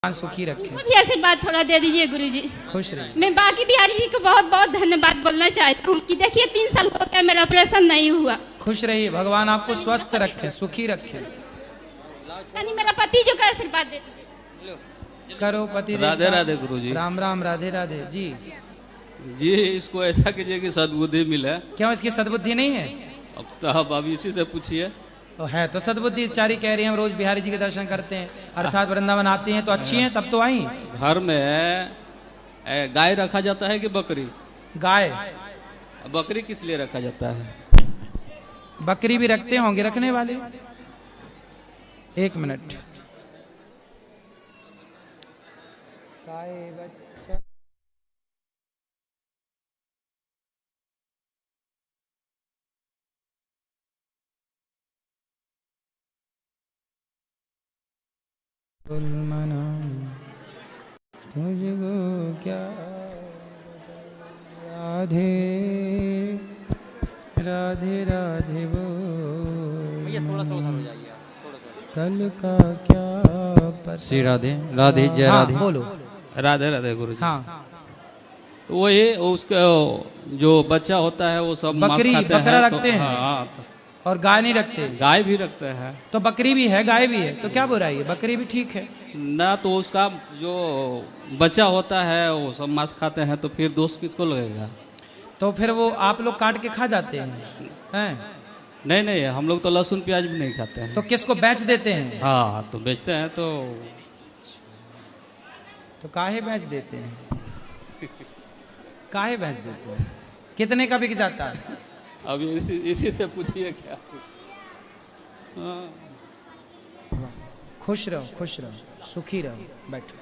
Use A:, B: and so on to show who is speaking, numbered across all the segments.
A: सुखी रखे।
B: मुझे आशीर्वाद थोड़ा दे दीजिए गुरुजी।
A: खुश रहिए।
B: मैं बाकी बिहारी जी को बहुत बहुत धन्यवाद बोलना चाहता हूँ कि देखिए 3 साल हो गया मेरा ऑपरेशन नहीं हुआ।
A: खुश रहिए, भगवान आपको स्वस्थ रखे, सुखी रखे।
B: यानी मेरा पति जो का आशीर्वाद दे दीजिए।
A: करो पति।
C: राधे राधे गुरुजी।
A: राम राम, राधे राधे जी।
C: जी इसको ऐसा कीजिए कि सद्बुद्धि मिले।
A: क्यों इसकी सद्बुद्धि नहीं है?
C: अब तो आप अभी इसी से पूछिए।
A: तो है तो सद्बुद्धि, चारी कह रही हैं हम रोज बिहारी जी के दर्शन करते हैं, अर्थात वृंदावन आते हैं तो अच्छी हैं, तब तो आई।
C: घर में गाय रखा जाता है कि बकरी?
A: गाय।
C: बकरी किस लिए रखा जाता है?
A: बकरी भी रखते होंगे रखने वाले। 1 मिनट। तुझको क्या राधे राधे राधे वो
D: थोड़ा सा उधर हो जाइए, थोड़ा सा।
A: कल का क्या
D: श्री राधे राधे जय राधे।
A: बोलो।
C: राधे राधे गुरुजी।
A: हाँ
C: तो वही उसका जो बच्चा होता है वो सब
A: बकरी
C: मांस खाते
A: बकरा
C: हैं,
A: रखते हैं।
C: हाँ,
A: और गाय नहीं रखते।
C: गाय भी रखते हैं।
A: तो बकरी भी है गाय भी है, तो क्या बुराई है? बकरी भी ठीक है
C: ना। तो उसका जो बच्चा होता है वो सब मांस खाते हैं, तो फिर दोष किसको लगेगा?
A: तो फिर वो आप लोग काट के खा जाते हैं?
C: नहीं नहीं, हम लोग तो लहसुन प्याज भी नहीं खाते हैं।
A: तो किसको बेच देते हैं?
C: हाँ तो बेचते हैं।
A: तो काहे बेच देते हैं? काहे बेच देते हैं? कितने का बिक जाता है?
C: अभी इसी से पूछिए क्या। हाँ।
A: खुश रहो, सुखी रहो, बैठो।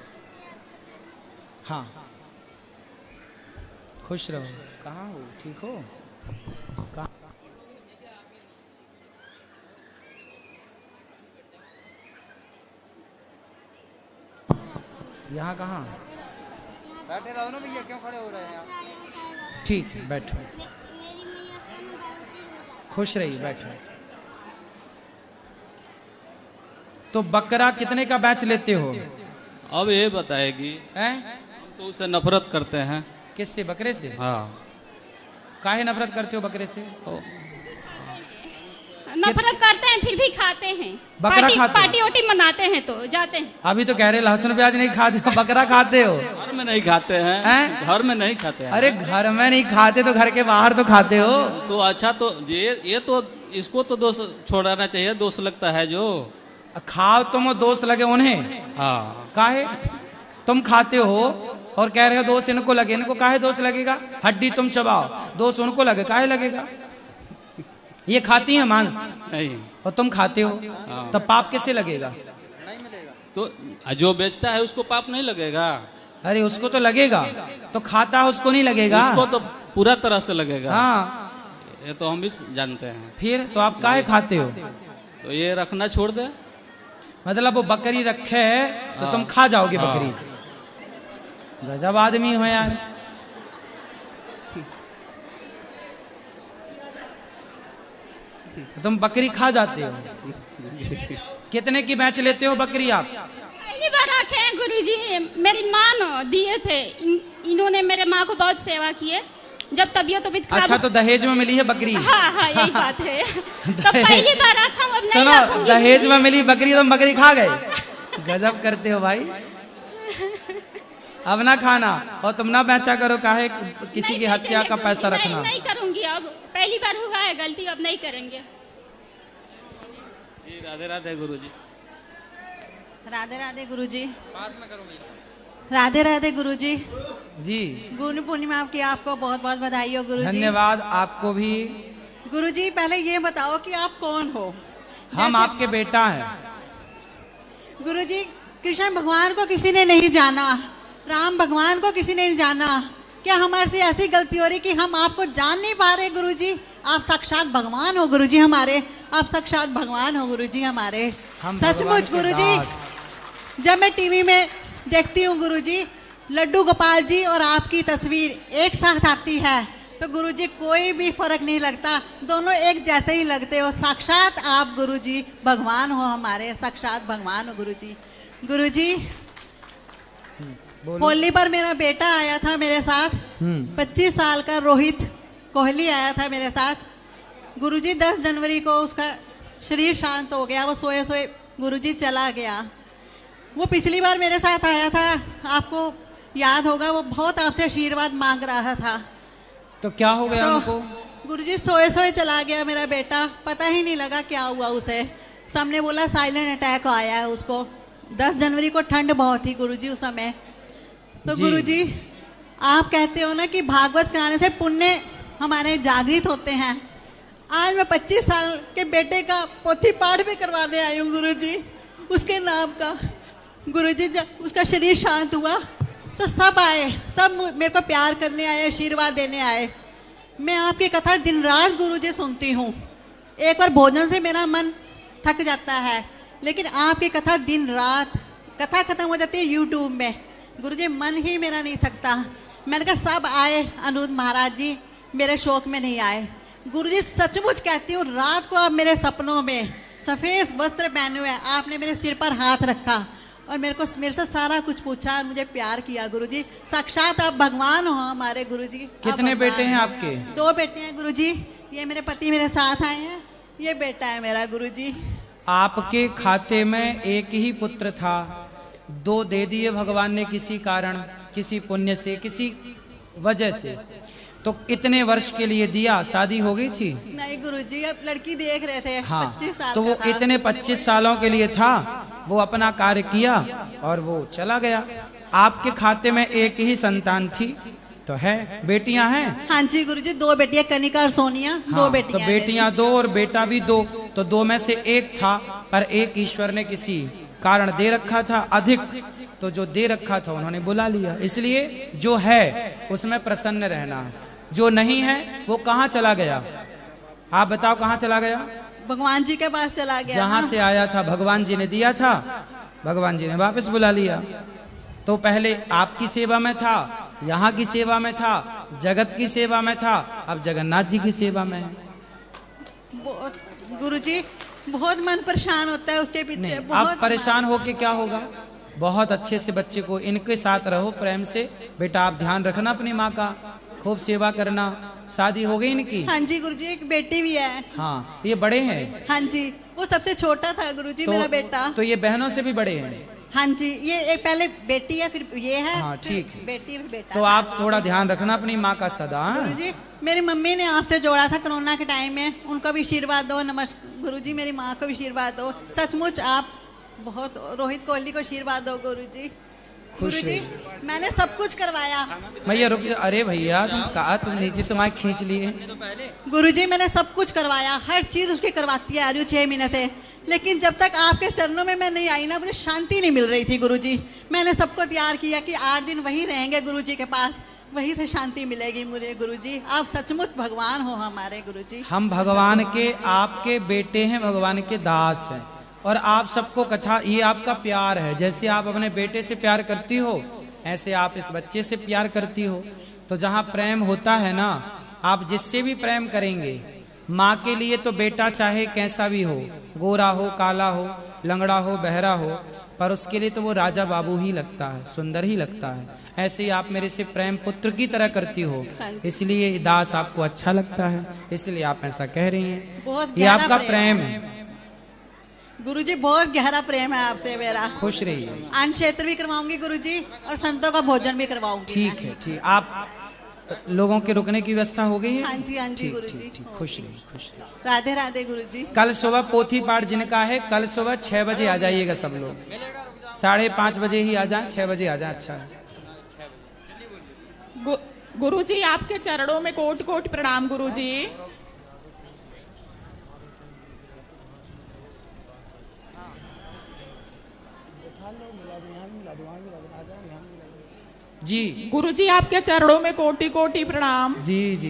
A: हाँ खुश रहो। कहाँ हो? ठीक हो? कहाँ? यहाँ कहाँ?
D: बैठे रहो ना भैया, क्यों खड़े हो रहे हैं आप?
A: ठीक है बैठो। खुश रहिए, बैठो। तो बकरा कितने का बेच लेते हो?
C: अब ये बताएगी।
A: हैं?
C: हम तो उसे नफरत करते हैं।
A: किससे? बकरे से?
C: हाँ।
A: काहे नफरत करते हो बकरे से?
B: नफरत करते हैं फिर भी खाते हैं।
A: बकरा खाते हैं?
B: पार्टी ओटी मनाते हैं तो जाते हैं।
A: अभी तो कह रहे लहसुन प्याज नहीं खाते हो, बकरा खाते हो?
C: घर में नहीं खाते हैं,
A: हैं?
C: घर में नहीं खाते हैं।
A: अरे घर में नहीं खाते तो घर के बाहर तो खाते हो।
C: तो अच्छा, तो ये तो इसको तो दोष छोड़ाना चाहिए, दोष लगता है जो।
A: खाओ तुम, दोष लगे उन्हें।
C: हाँ।
A: काहे? तुम खाते हो और कह रहे हो दोष इनको लगे। इनको काहे दोष लगेगा? हड्डी तुम चबाओ, दोष उनको लगे, काहे लगेगा? ये खाती हैं मांस
C: नहीं,
A: और तुम खाते हो,
C: हाँ।
A: तब पाप कैसे लगेगा?
C: तो जो बेचता है उसको पाप नहीं लगेगा?
A: अरे उसको तो लगेगा, तो खाता है उसको नहीं लगेगा?
C: उसको तो पूरा तरह से लगेगा।
A: हाँ
C: ये तो हम भी जानते हैं।
A: फिर तो आप काहे खाते हो?
C: तो ये रखना छोड़ दे।
A: मतलब वो बकरी रखे है तो तुम खा जाओगे बकरी? गजब आदमी हो यार। तो तुम बकरी खा जाते हो। कितने की बेच लेते हो बकरी आप?
B: पहली बार रखे हैं गुरुजी। मेरी माँ न दिए थे। इन्होंने मेरे माँ को बहुत सेवा की है जब तबीयत खराब।
A: अच्छा, तो दहेज में मिली है बकरी?
B: हाँ यही बात है। तो पहली बार रखा हूं, अब नहीं
A: सुनो,
B: रखूंगी।
A: दहेज में मिली बकरी, तुम बकरी खा गए? गजब करते हो भाई। अब ना खाना और तुम ना बेचा करो, काहे किसी की हत्या का पैसा रखना।
B: नहीं करूंगी, अब पहली बार हुआ है गलती, अब नहीं करेंगे।
C: जी राधे राधे गुरुजी।
E: राधे राधे गुरुजी। राधे राधे गुरुजी।
A: जी
E: गुरु पूर्णिमा की आपको बहुत बहुत बधाई हो गुरुजी।
A: धन्यवाद आपको भी।
E: गुरुजी पहले ये बताओ कि आप कौन हो?
A: हम आपके बेटा हैं।
E: गुरुजी, कृष्ण भगवान को किसी ने नहीं जाना, राम भगवान को किसी ने नहीं जाना। क्या हमारे से ऐसी गलती हो रही कि हम आपको जान नहीं पा रहे? गुरुजी आप साक्षात भगवान हो गुरुजी हमारे, आप साक्षात भगवान हो गुरुजी हमारे। सचमुच गुरुजी, जब मैं टीवी में देखती हूँ गुरुजी, लड्डू गोपाल जी और आपकी तस्वीर एक साथ आती है तो गुरुजी कोई भी फर्क नहीं लगता, दोनों एक जैसे ही लगते हो। साक्षात आप गुरुजी भगवान हो हमारे, साक्षात भगवान हो गुरुजी। गुरुजी
A: बोलो।
E: होली पर मेरा बेटा आया था मेरे साथ, 25 साल का रोहित कोहली आया था मेरे साथ। गुरुजी 10 जनवरी को उसका शरीर शांत हो गया, वो सोए सोए गुरुजी चला गया। वो पिछली बार मेरे साथ आया था, आपको याद होगा, वो बहुत आपसे आशीर्वाद मांग रहा था।
A: तो क्या हो गया उनको?
E: गुरुजी सोए सोए चला गया मेरा बेटा, पता ही नहीं लगा क्या हुआ उसे। सबने बोला साइलेंट अटैक आया है उसको। 10 जनवरी को ठंड बहुत थी गुरुजी उस समय। तो
A: जी।
E: गुरुजी आप कहते हो ना कि भागवत कराने से पुण्य हमारे जागृत होते हैं। आज मैं 25 साल के बेटे का पोथी पाठ भी करवाने आई हूँ गुरुजी, उसके नाम का। गुरुजी जब उसका शरीर शांत हुआ तो सब आए, सब मेरे को प्यार करने आए, आशीर्वाद देने आए। मैं आपकी कथा दिन रात गुरुजी सुनती हूँ। एक बार भोजन से मेरा मन थक जाता है, लेकिन आपकी कथा दिन रात, कथा खत्म हो जाती है यूट्यूब में, गुरुजी मन ही मेरा नहीं थकता। मैंने कहा सब आए अनुरुद्ध महाराज जी, मेरे शौक में नहीं आए। गुरुजी सचमुच कहती हूँ, रात को आप मेरे सपनों में सफ़ेद वस्त्र पहने हुए आपने मेरे सिर पर हाथ रखा और मेरे से सारा कुछ पूछा और मुझे प्यार किया। गुरुजी साक्षात आप भगवान हो हमारे गुरुजी।
A: कितने बेटे हैं आपके?
E: 2 बेटे हैं गुरुजी। ये मेरे पति मेरे साथ आए हैं, ये बेटा है मेरा गुरुजी।
A: आपके खाते में एक ही पुत्र था, 2 दे दिए भगवान ने किसी कारण, किसी पुण्य से, किसी वजह से। तो कितने वर्ष के लिए दिया? शादी हो गई थी?
E: नहीं गुरुजी, अब लड़की देख रहे थे।
A: हाँ,
E: 25 साल
A: तो वो
E: का था।
A: इतने 25 सालों के लिए था, वो अपना कार्य किया और वो चला गया। आपके खाते में एक ही संतान थी, तो है। बेटियां हैं?
E: हाँ जी गुरुजी, 2 बेटियां कनिका और सोनिया। 2
A: हाँ,
E: बेटियां
A: तो
E: हैं
A: बेटियां 2 और बेटा भी 2, तो 2 में से एक था, पर एक ईश्वर ने किसी कारण दे रखा था अधिक, तो जो दे रखा था उन्होंने बुला लिया। इसलिए जो है उसमें प्रसन्न रहना है, जो नहीं है वो कहाँ चला गया? आप बताओ कहाँ चला गया?
E: भगवान जी के पास चला गया।
A: जहां से आया था भगवान जी ने दिया था, भगवान जी ने वापस बुला लिया। तो पहले आपकी सेवा में था, यहाँ की सेवा में था, जगत की सेवा में था, अब जगन्नाथ जी की सेवा में है।
E: गुरुजी बहुत मन परेशान होता है उसके पीछे।
A: अब
E: बहुत
A: परेशान होके क्या होगा? बहुत अच्छे से बच्चे को इनके साथ रहो प्रेम से। बेटा आप ध्यान रखना अपनी माँ का, खूब सेवा करना। शादी हो गई इनकी?
E: हाँ जी गुरुजी, एक बेटी भी है।
A: हाँ, ये बड़े हैं?
E: हाँ जी, वो सबसे छोटा था गुरुजी मेरा बेटा।
A: तो ये बहनों से भी बड़े हैं?
E: हाँ जी, ये एक पहले बेटी है, फिर ये है।
A: हाँ ठीक है,
E: बेटी फिर बेटा।
A: तो आप थोड़ा ध्यान रखना अपनी माँ का सदा।
E: गुरुजी मेरी मम्मी ने आपसे जोड़ा था कोरोना के टाइम में, उनको भी आशीर्वाद दो। नमस्कार गुरुजी, मेरी माँ को भी आशीर्वाद दो। सचमुच आप बहुत, रोहित कोहली को आशीर्वाद दो गुरुजी। गुरुजी मैंने सब कुछ करवाया।
A: भैया रुक, अरे भैया तुम कहा, तुम नीचे से माइक खींच लिए।
E: गुरुजी मैंने सब कुछ करवाया, हर चीज उसकी करवाती आ रही हूँ 6 महीने से, लेकिन जब तक आपके चरणों में मैं नहीं आई ना, मुझे शांति नहीं मिल रही थी गुरुजी। मैंने सबको तैयार किया कि 8 दिन वहीं रहेंगे गुरुजी के पास, वहीं से शांति मिलेगी मुझे। गुरुजी आप सचमुच भगवान हो हमारे गुरुजी।
A: हम भगवान के, आपके बेटे हैं, भगवान के दास हैं, और आप सबको कथा, ये आपका प्यार है। जैसे आप अपने बेटे से प्यार करती हो, ऐसे आप इस बच्चे से प्यार करती हो। तो जहाँ प्रेम होता है ना, आप जिससे भी प्रेम करेंगे, माँ के लिए तो बेटा चाहे कैसा भी हो, गोरा हो, काला हो, लंगड़ा हो, बहरा हो, पर उसके लिए तो वो राजा बाबू ही लगता है, सुंदर ही लगता है। ऐसे ही आप मेरे से प्रेम पुत्र की तरह करती हो, इसलिए दास आपको अच्छा लगता है, इसलिए आप ऐसा कह रही हैं।
E: बहुत
A: ये
E: गहरा
A: आपका
E: प्रेम
A: प्रेम
E: है।
A: है।
E: गुरुजी बहुत गहरा प्रेम है आपसे मेरा।
A: खुश रहिए।
E: अन्न क्षेत्र भी करवाऊंगी गुरुजी, और संतों का भोजन भी करवाऊंगी।
A: ठीक है, ठीक। आप लोगों के रुकने की व्यवस्था हो गई है?
E: हाँ जी, हाँ जी
A: ठीक,
E: गुरुजी।
A: ठीक, ठीक। खुश रहिए, खुश रहिए।
E: राधे राधे गुरुजी।
A: कल सुबह पोथी पाठ जिनका है, कल सुबह 6 बजे आ जाइएगा सब लोग। 5:30 बजे ही आ जाए, 6 बजे आ जाए। अच्छा
F: गुरुजी आपके चरणों में कोटि कोटि प्रणाम गुरुजी।
A: जी
F: गुरुजी आपके चरणों में कोटि कोटि प्रणाम।
A: जी जी।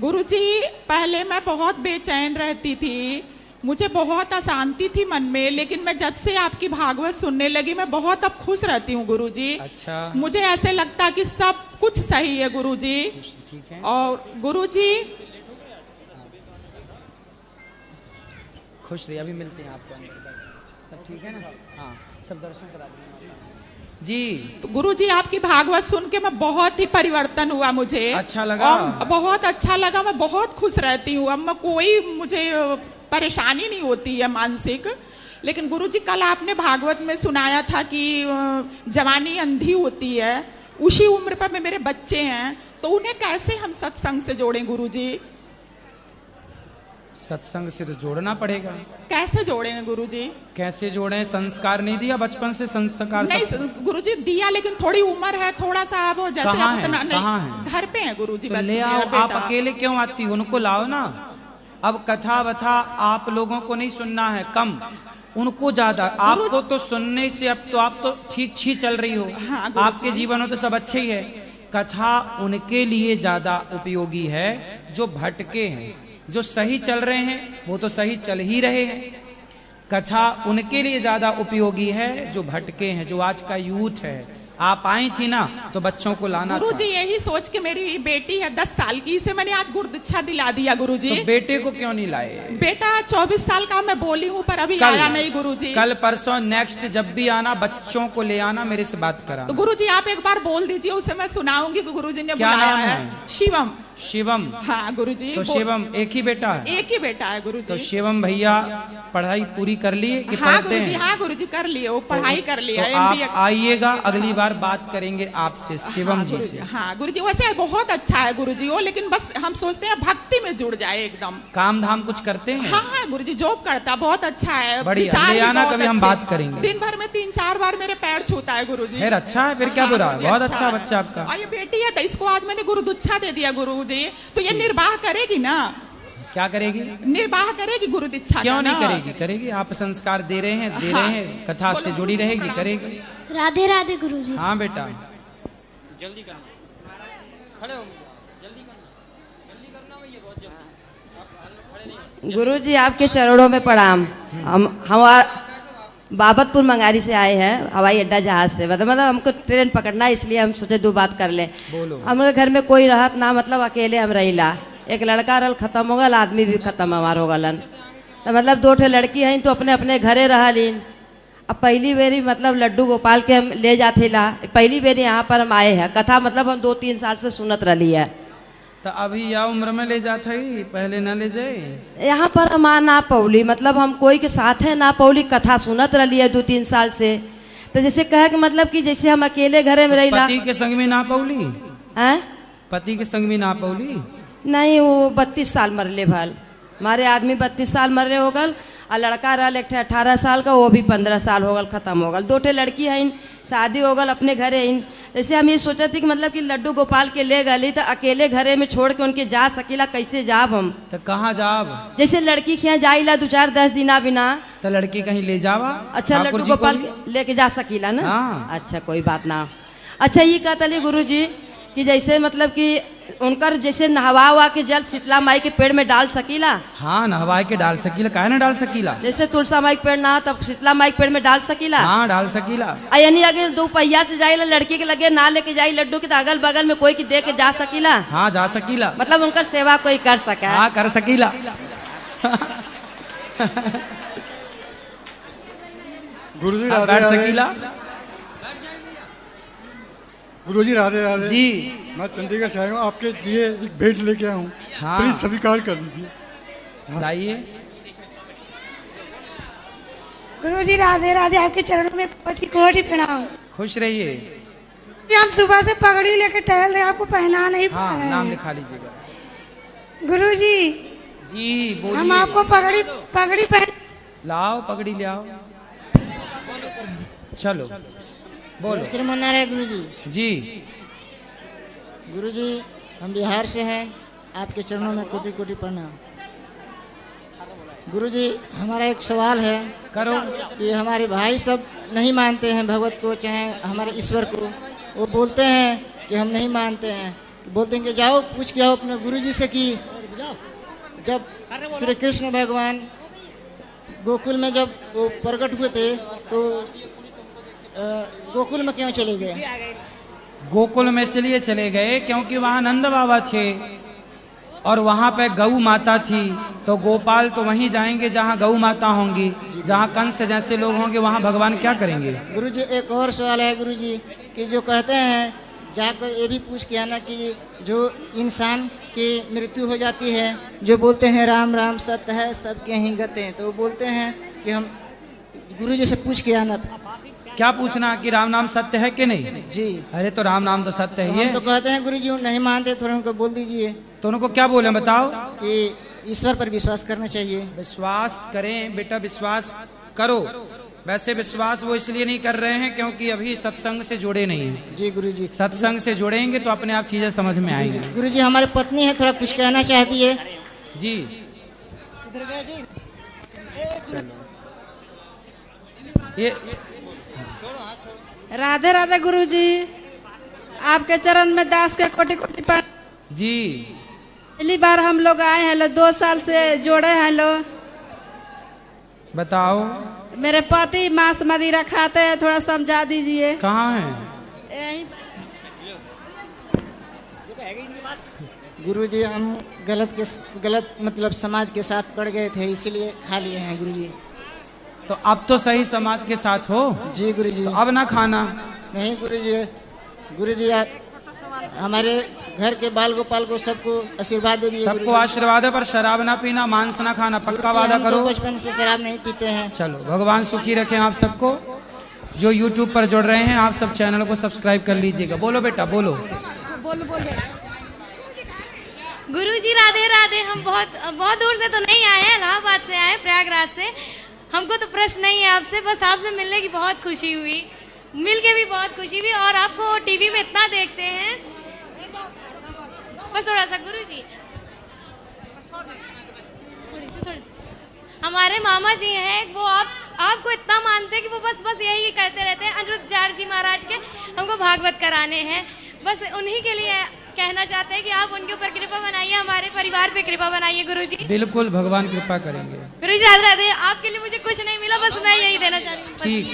F: गुरुजी पहले मैं बहुत बेचैन रहती थी, मुझे बहुत अशांति थी मन में, लेकिन मैं जब से आपकी भागवत सुनने लगी मैं बहुत अब खुश रहती हूँ गुरुजी।
A: अच्छा,
F: मुझे ऐसे लगता कि सब कुछ सही है गुरुजी।
A: ठीक है।
F: और गुरुजी
A: खुश रहिए, अभी मिलते हैं आपको। सब ठीक है ना? हाँ, सब दर्शन करा देंगे। जी।
F: तो गुरुजी आपकी भागवत सुन के मैं बहुत ही परिवर्तन हुआ मुझे।
A: अच्छा लगा?
F: और बहुत अच्छा लगा, मैं बहुत खुश रहती हूँ। अब मैं कोई मुझे परेशानी नहीं होती है मानसिक। लेकिन गुरुजी कल आपने भागवत में सुनाया था कि जवानी अंधी होती है, उसी उम्र पर मेरे बच्चे हैं, तो उन्हें कैसे हम सत्संग से जोड़ें गुरुजी?
A: सत्संग से तो जोड़ना पड़ेगा।
F: कैसे जोड़ेंगे गुरुजी?
A: कैसे जोड़ें? संस्कार नहीं दिया बचपन से? संस्कार
F: नहीं गुरुजी दिया, लेकिन थोड़ी उम्र है, थोड़ा सा अब जैसे
A: कहाँ
F: अब
A: है?
F: उतना
A: कहाँ
F: नहीं,
A: है?
F: घर पे है गुरुजी।
A: तो ले आओ। आप अकेले क्यों आती? उनको लाओ ना। अब कथा वथा आप लोगों को नहीं सुनना है, कम, उनको ज्यादा। आपको तो सुनने से अब तो आप तो ठीक छी चल रही हो।
F: हाँ,
A: आपके जीवन में तो सब अच्छे ही है। कथा उनके लिए ज्यादा उपयोगी है जो भटके हैं। जो सही चल रहे हैं वो तो सही चल ही रहे हैं। कथा उनके लिए ज्यादा उपयोगी है जो भटके हैं, जो आज का यूथ है। आप आई थी ना तो बच्चों को लाना था।
F: गुरुजी यही सोच के, मेरी बेटी है 10 साल की, इसे मैंने आज गुरुदीक्षा दिला दिया गुरुजी।
A: तो बेटे को क्यों नहीं लाए?
F: बेटा 24 साल का मैं बोली हूँ, पर अभी आया नहीं गुरुजी।
A: कल परसों नेक्स्ट जब भी आना बच्चों को ले आना, मेरे से बात करा।
F: तो गुरुजी आप एक बार बोल दीजिए, उसे मैं सुनाऊंगी कि गुरुजी ने
A: क्या
F: बुलाया
A: नाम
F: है?
A: है?
F: शिवम।
A: शिवम?
F: हाँ गुरुजी।
A: तो शिवम एक ही बेटा है?
F: एक ही बेटा है गुरुजी।
A: तो शिवम भैया पढ़ाई पूरी कर लिए कि
F: हाँ
A: पढ़ते
F: गुरुजी,
A: हैं?
F: हाँ गुरुजी कर लिए, वो पढ़ाई कर लिया।
A: तो आप आइएगा, अगली बार बात करेंगे आपसे शिवम जी से।
F: हाँ गुरुजी, वैसे बहुत अच्छा है गुरुजी वो, लेकिन बस हम सोचते हैं भक्ति में जुड़ जाए एकदम।
A: काम धाम कुछ करते हैं?
F: हाँ हाँ गुरुजी, जॉब करता, बहुत अच्छा है।
A: बढ़िया,
F: विचार
A: ले
F: भी
A: आना,
F: बहुत
A: कभी हम
F: अच्छे।
A: बात करेंगे।
F: दिन भर में 3-4 बार मेरे पैर छूता है गुरुजी।
A: फिर अच्छा है, फिर क्या
F: हाँ,
A: बुरा है?
F: गुरुजी,
A: बहुत अच्छा
F: है।
A: बच्चा आपका।
F: और ये बेटी है तो इसको आज मैंने गुरुदीक्षा दे दिया गुरुजी, तो ये निर्वाह करेगी ना?
A: क्या करेगी?
F: निर्वाह करेगी गुरुदीक्षा।
A: क्यों नहीं करेगी? करेगी। आप संस्कार दे रहे हैं, दे रहे हैं, कथा से जुड़ी रहेगी, करेगी।
G: राधे राधे गुरुजी।
A: हाँ बेटा।
D: जल्दी करना, खड़े हो, जल्दी करना, जल्दी करना भैया, बहुत जल्दी। खड़े नहीं।
H: गुरुजी आपके चरणों में प्रणाम। हम बाबतपुर मंगारी से आए हैं, हवाई अड्डा जहाज से। मतलब हमको ट्रेन पकड़ना है, इसलिए हम सोचे 2 बात कर लें।
A: बोलो।
H: हमारे घर में कोई रहत ना, मतलब अकेले हम रहीला। एक लड़का रल खत्म हो गल, आदमी भी खत्म हमार हो गलन। तो मतलब 2 ठे लड़की हैं तो अपने अपने घरे रहलीन। अब पहली बेरी मतलब लड्डू गोपाल के हम ले जाते ला, पहली बेरी यहाँ पर हम आए हैं। कथा मतलब हम 2-3 साल से सुनत रही है।
A: तो अभी या उम्र में ले जाता ही, पहले न ले जाए।
H: यहाँ पर हम आ ना पौली, मतलब हम कोई के साथ है ना पौली, कथा सुनत रही है 2-3 साल से। तो जैसे कहे कि मतलब कि जैसे हम अकेले घरे में रही ला।
A: पति के संग में ना पौली?
H: हैं?
A: पति के संग में ना पौली?
H: नहीं, वो 32 साल मरले भल। हमारे आदमी 32 साल मरले हो गल, और लड़का रहा एक 18 साल का, वो भी 15 साल हो गल, खत्म हो गल। 2 ठे लड़की है, शादी हो गल, अपने घरे इन। जैसे हम ये सोचे थे कि मतलब कि लड्डू गोपाल के ले गली, तो अकेले घरे में छोड़ के उनके जा सकीला, कैसे जाब हम?
A: तो कहाँ जाब?
H: जैसे लड़की के यहाँ जाइला 2-4-10 दिना बिना।
A: तो लड़की कहीं ले जावा।
H: अच्छा, लड्डू गोपाल लेके जा सकीला ना?
A: हाँ।
H: अच्छा, कोई बात ना। अच्छा, ये कहता ली गुरु जी कि जैसे मतलब कि उनकर जैसे नहवा हुआ के जल शीतला माई के पेड़ में डाल सकीला?
A: हाँ, नहवा के डाल सकीला, काहे ना डाल सकीला?
H: जैसे तुलसा माई के पेड़ ना तब शीतला माई के पेड़ में डाल सकीला?
A: हाँ, डाल सकीला।
H: यानी अगर 2 पहिया से जाइला, लड़की के लगे ना लेके जाई लड्डू के, तो अगल बगल में कोई की दे के जा सकीला?
A: हाँ, जा सकीला।
H: मतलब उनकर सेवा कोई कर सके?
A: हाँ, कर सकीला।
I: गुरुजी
A: हाँ,
I: राधे
A: बैठ
I: राधे।
A: सकीला।
I: गुरुजी राधे राधे
A: जी।
I: मैं चंडीगढ़ से आया हूँ, आपके लिए एक भेंट लेके आया हूँ।
A: हाँ।
I: प्लीज स्वीकार कर दीजिए।
A: लाइए।
G: गुरुजी राधे राधे, आपके चरणों में कोटि कोटि प्रणाम।
A: खुश रहिए।
G: हम सुबह से पगड़ी लेके टहल रहे, आपको पहना नहीं पा
A: हाँ,
G: रहे
A: नाम
G: हैं।
A: लिखा लीजिएगा।
G: गुरुजी
A: जी बोलिए।
G: हम आपको पगड़ी पहन।
A: लाओ पगड़ी ले आओ। चलो बोलो।
J: श्रीमान नारायण गुरुजी।
A: जी।
J: गुरुजी हम बिहार से हैं, आपके चरणों में कोटि कोटि प्रणाम। गुरुजी हमारा एक सवाल है।
A: करो।
J: कि हमारे भाई सब नहीं मानते हैं भगवत को, चाहे हमारे ईश्वर को। वो बोलते हैं कि हम नहीं मानते हैं, बोलते हैं कि जाओ पूछ के आओ अपने गुरुजी से कि जब श्री कृष्ण भगवान गोकुल में जब वो प्रकट हुए थे तो गोकुल में क्यों चले गए?
A: गोकुल में इसलिए चले गए क्योंकि वहां नंद बाबा थे। और वहाँ पे गऊ माता थी, तो गोपाल तो वहीं जाएंगे जहाँ गऊ माता होंगी, जहाँ कंस जैसे लोग होंगे वहाँ भगवान क्या करेंगे?
J: गुरुजी एक और सवाल है गुरुजी, कि जो कहते हैं जाकर ये भी पूछ के आना कि जो इंसान की मृत्यु हो जाती है, जो बोलते हैं राम राम सत्य है सबके ही गते हैं, तो वो बोलते हैं कि हम गुरुजी से पूछ के आना।
A: क्या पूछना कि राम नाम सत्य है कि नहीं?
J: जी।
A: अरे तो राम नाम तो सत्य है।
J: हम तो कहते हैं गुरुजी नहीं मानते, थोड़ा उनको बोल दीजिए।
A: तो उनको क्या बोले बताओ?
J: कि ईश्वर पर विश्वास करना चाहिए।
A: विश्वास करें बेटा, विश्वास करो। वैसे विश्वास वो इसलिए नहीं कर रहे हैं क्योंकि अभी सत्संग से जुड़े नहीं हैं।
J: जी गुरुजी।
A: सत्संग से जुड़ेंगे तो अपने आप चीजें समझ में आएंगी।
J: गुरुजी हमारी पत्नी है, थोड़ा कुछ कहना चाहती है।
A: जी ये
G: राधे राधे गुरुजी, आपके चरण में दास के कोटि कोटि प्रणाम।
A: जी
G: पहली बार हम लोग आए हैं, 2 साल से जोड़े हैं लोग।
A: बताओ।
G: मेरे पति मांस मदिरा खाते हैं, थोड़ा समझा दीजिए।
A: कहाँ है?
G: यहीं
J: गुरुजी हम गलत मतलब समाज के साथ पड़ गए थे, इसीलिए खा लिए हैं गुरुजी।
A: तो अब तो सही समाज के साथ हो।
J: जी गुरुजी।
A: तो अब ना खाना।
J: नहीं गुरुजी, गुरुजी हमारे घर के बाल गोपाल को सबको आशीर्वाद दे दिए।
A: सबको आशीर्वाद है, पर शराब ना पीना, मांस ना खाना, पक्का वादा करो।
J: बचपन से शराब नहीं पीते हैं।
A: चलो भगवान सुखी रखें आप सबको। जो YouTube पर जुड़ रहे हैं आप सब चैनल को सब्सक्राइब कर लीजिएगा। बोलो बेटा बोलो।
K: गुरुजी राधे राधे। हम बहुत दूर से तो नहीं आए हैं, इलाहाबाद से आए, प्रयागराज से। हमको तो प्रश्न नहीं है आपसे, बस आपसे मिलने की बहुत खुशी हुई, मिल के भी बहुत खुशी हुई। और आपको टीवी में इतना देखते हैं, बस थोड़ा सा गुरुजी थोड़ी। हमारे मामा जी हैं, वो आपको इतना मानते हैं कि वो बस यही कहते रहते हैं अनिरुद्धाचार्य जी महाराज के हमको भागवत कराने हैं। बस उन्हीं के लिए कहना चाहते हैं कि आप उनके ऊपर कृपा बनाइए, हमारे परिवार पे कृपा बनाइए गुरुजी।
A: बिल्कुल भगवान कृपा करेंगे।
K: गुरुजी राधे राधे। आपके लिए मुझे कुछ नहीं मिला, बस मैं यही देना चाहती हूँ।
A: ठीक।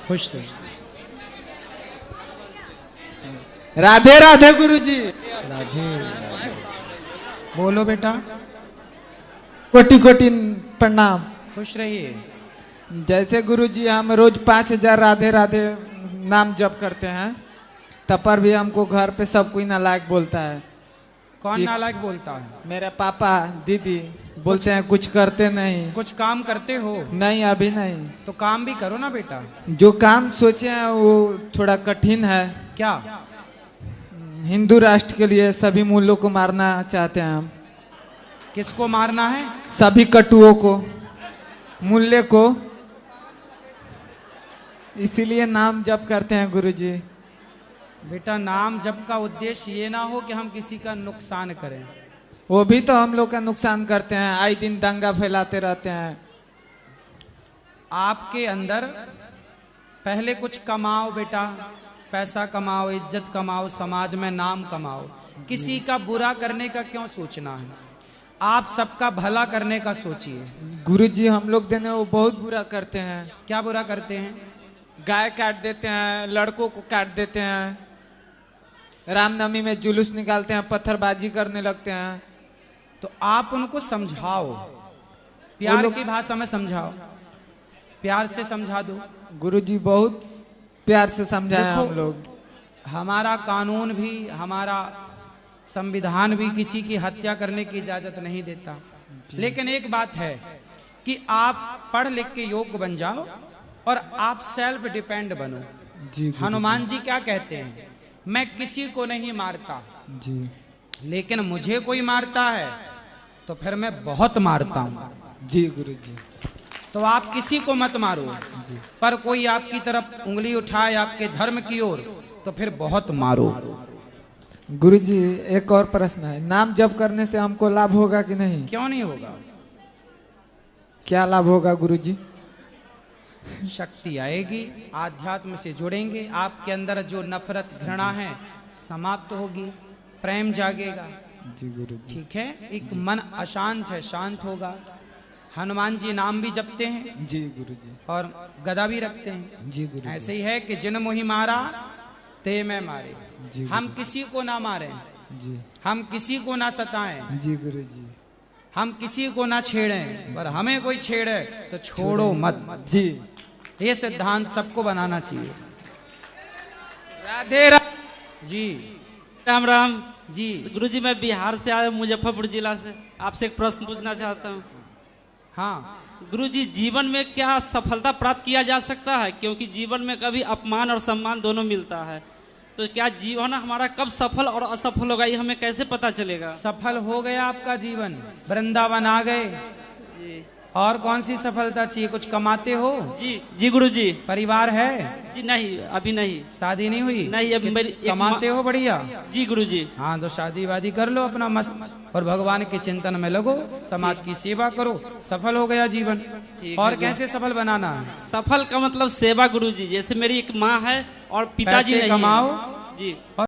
A: खुश रहो।
L: राधे राधे गुरुजी।
A: राधे। बोलो बेटा।
L: कोटि कोटि प्रणाम।
A: खुश रहिए।
L: जैसे गुरुजी हम रोज 5000 राधे राधे नाम जप करते हैं, तब पर भी हमको घर पे सब कोई नालायक बोलता है।
A: कौन नालायक बोलता है?
L: मेरे पापा दीदी बोलते हैं कुछ करते नहीं।
A: कुछ काम करते हो?
L: नहीं अभी नहीं।
A: तो काम भी करो ना बेटा।
L: जो काम सोचे हैं वो थोड़ा कठिन है।
A: क्या?
L: हिंदू राष्ट्र के लिए सभी मूल्यों को मारना चाहते हैं हम।
A: किसको मारना है?
L: सभी कटुओं को, मूल्य को। इसीलिए नाम जप करते हैं गुरुजी।
A: बेटा नाम जप का उद्देश्य ये ना हो कि हम किसी का नुकसान करें।
L: वो भी तो हम लोग का नुकसान करते हैं, आए दिन दंगा फैलाते रहते हैं।
A: आपके अंदर पहले कुछ कमाओ बेटा, पैसा कमाओ, इज्जत कमाओ, समाज में नाम कमाओ। किसी का बुरा करने का क्यों सोचना है? आप सबका भला करने का सोचिए।
L: गुरुजी हम लोग देने वो बहुत बुरा करते हैं।
A: क्या बुरा करते हैं?
L: गाय काट देते हैं, लड़कों को काट देते हैं, रामनवमी में जुलूस निकालते हैं, पत्थरबाजी करने लगते हैं।
A: तो आप उनको समझाओ, प्यार की भाषा में समझाओ, प्यार से समझा दो।
L: गुरुजी बहुत प्यार से समझाया हम लोग।
A: हमारा कानून भी, हमारा संविधान भी किसी की हत्या करने की इजाजत नहीं देता। लेकिन एक बात है कि आप पढ़ लिख के योग्य बन जाओ और आप सेल्फ डिपेंड बनो। हनुमान जी क्या कहते हैं? मैं किसी को नहीं मारता
L: जी,
A: लेकिन मुझे कोई मारता है तो फिर मैं बहुत मारता हूँ।
L: जी गुरुजी।
A: तो आप किसी को मत मारो, पर कोई आपकी तरफ उंगली उठाए आपके धर्म की ओर तो फिर बहुत मारो।
L: गुरुजी एक और प्रश्न है, नाम जप करने से हमको लाभ होगा कि नहीं?
A: क्यों नहीं होगा?
L: क्या लाभ होगा गुरुजी?
A: शक्ति आएगी, आध्यात्म से जुड़ेंगे, आपके अंदर जो नफरत घृणा है समाप्त होगी, प्रेम जागेगा,
L: जी गुरुजी।
A: ठीक है, एक मन अशांत है, शांत होगा। हनुमान जी नाम भी जपते हैं
L: जी गुरुजी।
A: और गदा भी रखते हैं
L: जी गुरुजी।
A: ऐसे ही है कि जिन मोहि मारा ते मैं मारे।
L: जी
A: हम किसी को ना मारें,
L: जी
A: हम किसी को ना सताएं,
L: जी गुरुजी।
A: हम किसी को ना छेड़ें, पर हमें कोई छेड़े तो छोड़ो मत।
L: जी,
A: ये सिद्धांत सबको बनाना चाहिए।
L: राधे राधे
C: जी राम राम
A: जी।
C: गुरुजी मैं बिहार से आया, मुजफ्फरपुर जिला से। आपसे एक प्रश्न पूछना चाहता हूँ।
A: हाँ
C: गुरुजी, जीवन में क्या सफलता प्राप्त किया जा सकता है? क्योंकि जीवन में कभी अपमान और सम्मान दोनों मिलता है, तो क्या जीवन हमारा कब सफल और असफल होगा, ये हमें कैसे पता चलेगा?
A: सफल हो गया आपका जीवन, वृंदावन आ गए, और कौन सी सफलता चाहिए? कुछ कमाते हो?
C: जी जी गुरुजी।
A: परिवार है?
C: जी नहीं, अभी नहीं।
A: शादी नहीं हुई?
C: नहीं, अभी मेरी
A: कमाते हो बढ़िया?
C: जी गुरुजी।
A: हाँ, तो शादी वादी कर लो अपना मस्त, और भगवान के चिंतन में लगो, समाज की सेवा करो, सफल हो गया जीवन। और कैसे सफल बनाना है?
C: सफल का मतलब सेवा गुरुजी। जैसे मेरी एक माँ है और पिताजी नहीं है।
A: कमाओ
C: जी।